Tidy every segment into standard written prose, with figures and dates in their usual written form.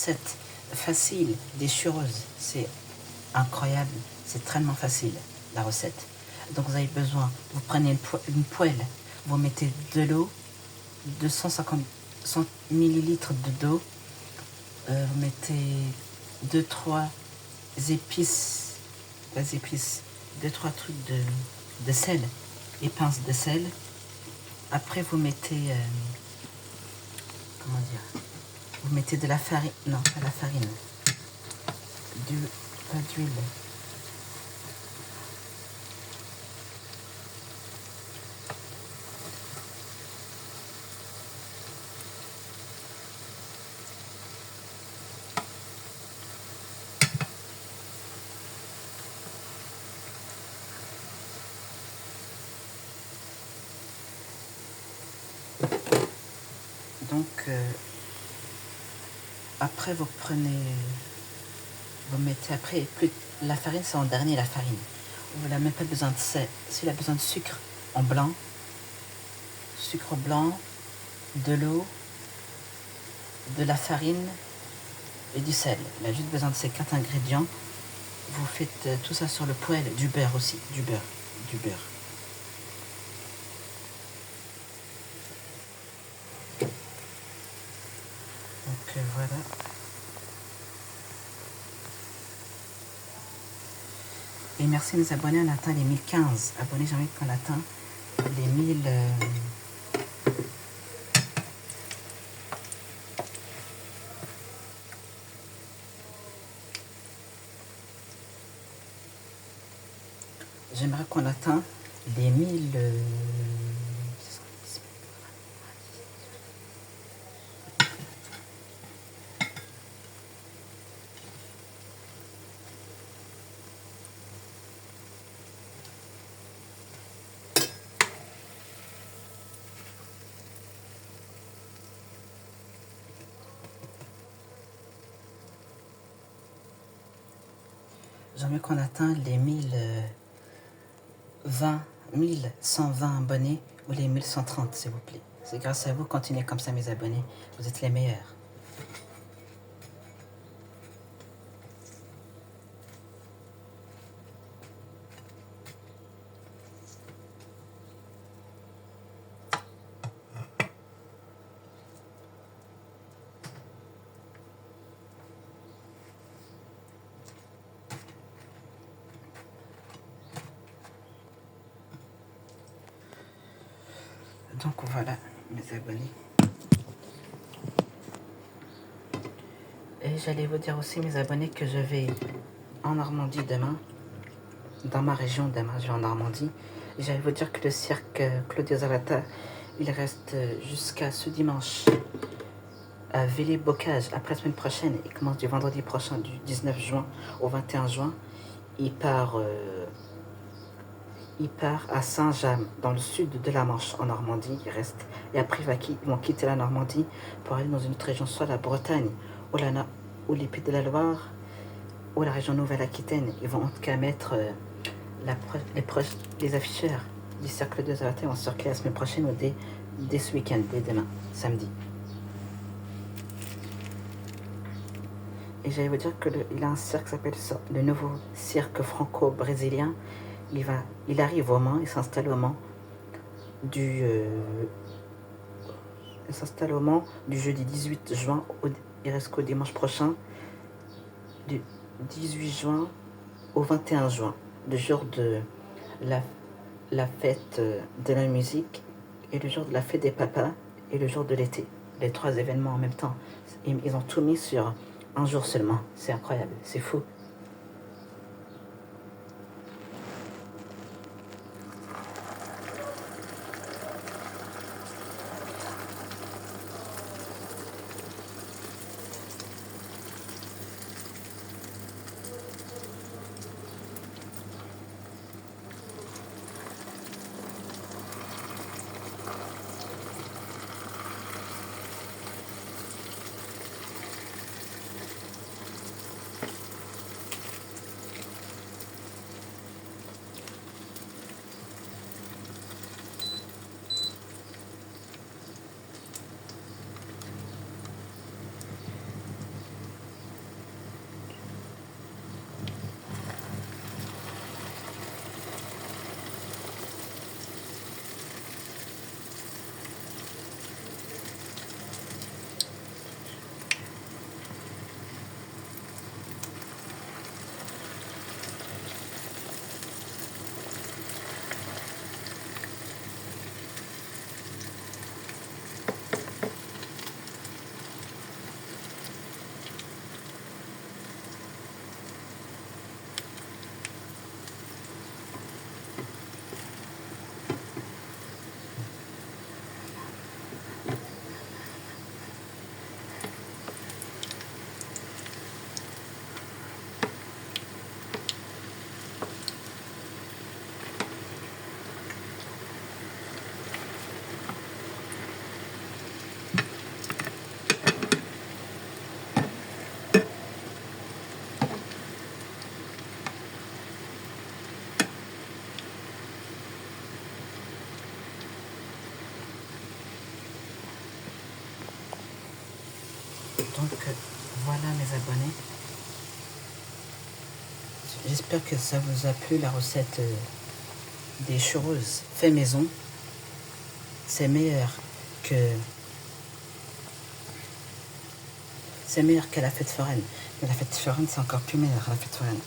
recette facile des chureuses. C'est incroyable, c'est tellement facile la recette. Donc vous avez besoin, vous prenez une poêle, vous mettez de l'eau, 250 millilitres d'eau, vous mettez 2-3 épices, pas épices, 2-3 trucs de sel, et pinces de sel. Après vous mettez, comment dire, vous mettez de la farine, non pas la farine, pas d'huile. Donc, après vous prenez, vous mettez après, la farine c'est en dernier la farine. Vous n'avez même pas besoin de sel. S'il a besoin de sucre en blanc, sucre blanc, de l'eau, de la farine et du sel. Il a juste besoin de ces 4 ingrédients. Vous faites tout ça sur le poêle, du beurre aussi, du beurre. Donc voilà. Et merci mes abonnés, on atteint les 1015 abonnés, j'ai envie qu'on atteint les 1000. J'aimerais qu'on atteigne les 1000. J'aimerais qu'on atteigne les 1120 abonnés ou les 1130 s'il vous plaît. C'est grâce à vous, continuez comme ça mes abonnés, vous êtes les meilleurs. Donc voilà mes abonnés. Et j'allais vous dire aussi mes abonnés que je vais en Normandie demain. Dans ma région demain, je vais en Normandie. Et j'allais vous dire que le cirque Claudio Zalata, il reste jusqu'à ce dimanche à Villers-Bocage. Après la semaine prochaine, il commence du vendredi prochain, du 19 juin au 21 juin. Il part à Saint-James, dans le sud de la Manche, en Normandie. Il reste. Et après, ils vont quitter la Normandie pour aller dans une autre région, soit la Bretagne, ou les Pays de la Loire, ou la région Nouvelle-Aquitaine. Ils vont en tout cas mettre les afficheurs du cercle de Zalata vont circuler la semaine prochaine ou dès ce week-end, dès demain, samedi. Et j'allais vous dire qu'il a un cirque qui s'appelle le nouveau cirque franco-brésilien. Il arrive au Mans, il s'installe au Mans du jeudi 18 juin, il reste qu'au dimanche prochain, du 18 juin au 21 juin, le jour de la fête de la musique et le jour de la fête des papas et le jour de l'été. Les 3 événements en même temps. Ils ont tout mis sur un jour seulement. C'est incroyable, c'est fou. voilà mes abonnés. J'espère que ça vous a plu la recette des churros fait maison. C'est meilleur que la fête foraine. Mais la fête foraine c'est encore plus meilleur la fête foraine.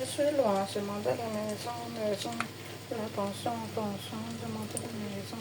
Je suis loin, je monte à la maison. Attention, je monte à la maison.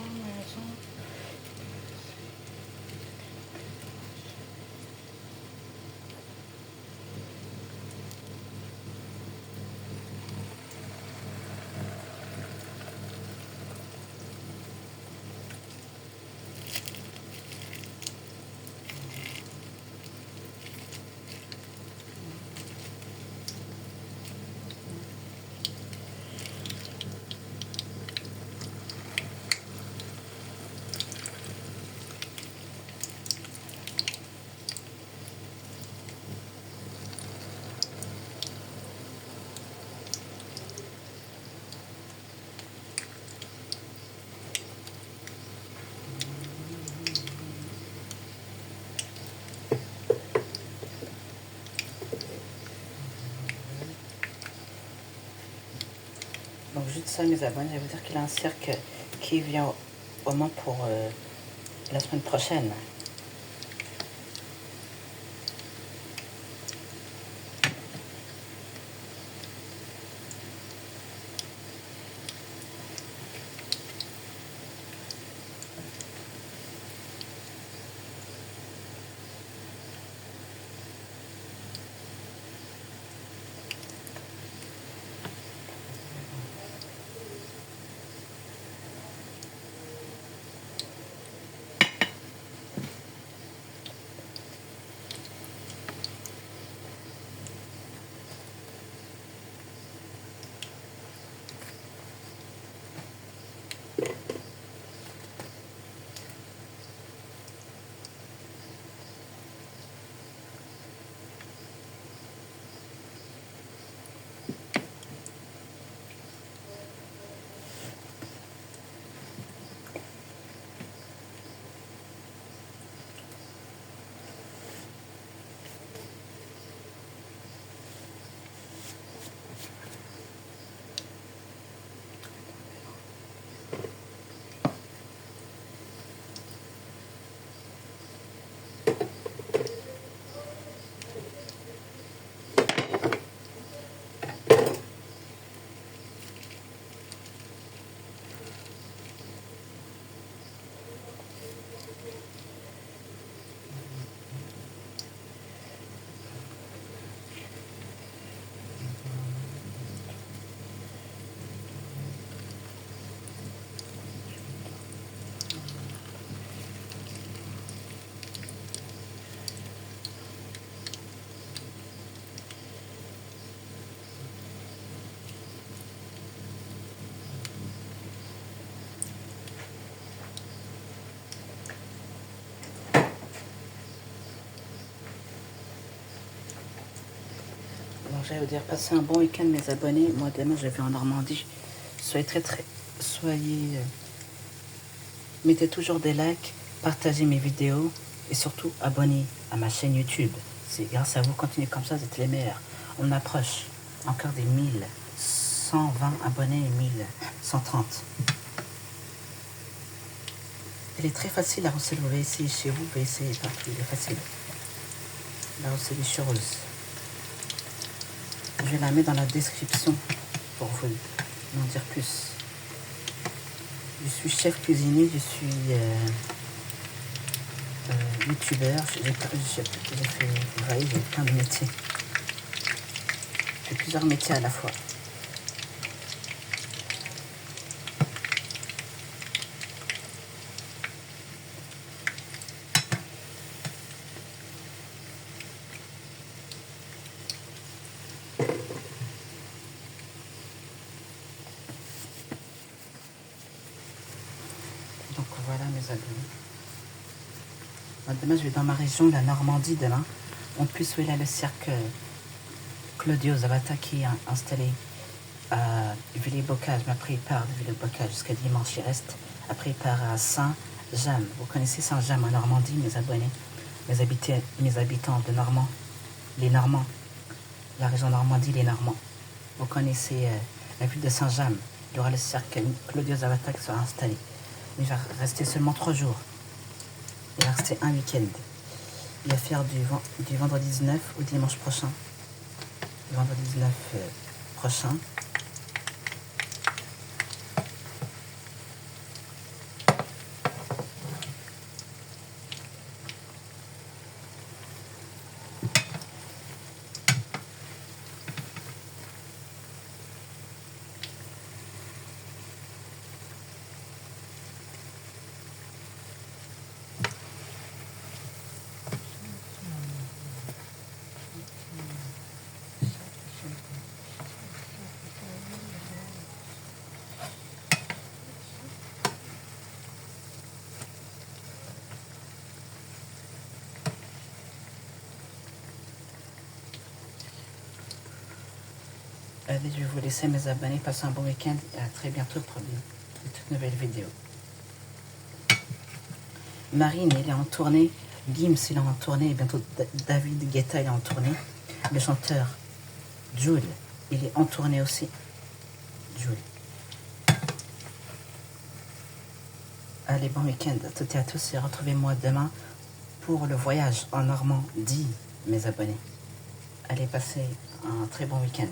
Donc juste ça mes abonnés, je vais vous dire qu'il a un cirque qui vient au moins pour la semaine prochaine. j'allais vous dire, passez un bon week-end mes abonnés. Moi demain je vais en Normandie. Mettez toujours des likes, partagez mes vidéos et surtout abonnez à ma chaîne YouTube. C'est grâce à vous, continuez comme ça, vous êtes les meilleurs. On approche encore des 1120 abonnés et 1130. Elle est très facile la recette, vous pouvez essayer chez vous, vous pouvez essayer partout, elle est facile. La recette des churros. Je vais la mettre dans la description pour vous en dire plus. Je suis chef cuisinier, je suis youtubeur, j'ai plein de métiers. J'ai plusieurs métiers à la fois. Donc voilà mes abonnés. Demain je vais dans ma région, la Normandie demain. En plus où il y a le cirque Claudio Zavata qui est installé à Villers-Bocage. Mais après il part de Villers-Bocage jusqu'à dimanche il reste. Après il part à Saint-James. Vous connaissez Saint-James en Normandie mes abonnés, mes habitants de Normand, les Normands, la région Normandie, les Normands. Vous connaissez la ville de Saint-James. Il y aura le cirque Claudio Zavata qui sera installé. Il va rester seulement 3 jours. Il va rester un week-end. Il va faire du vendredi 19 au dimanche prochain. Le vendredi 19 prochain. Allez, je vais vous laisser mes abonnés. Passez un bon week-end et à très bientôt pour une toute nouvelle vidéo. Marine, il est en tournée. Gims, il est en tournée. Et bientôt, David Guetta, il est en tournée. Le chanteur, Jules, il est en tournée aussi. Jules. Allez, bon week-end à toutes et à tous. Et retrouvez-moi demain pour le voyage en Normandie, mes abonnés. Allez, passez un très bon week-end.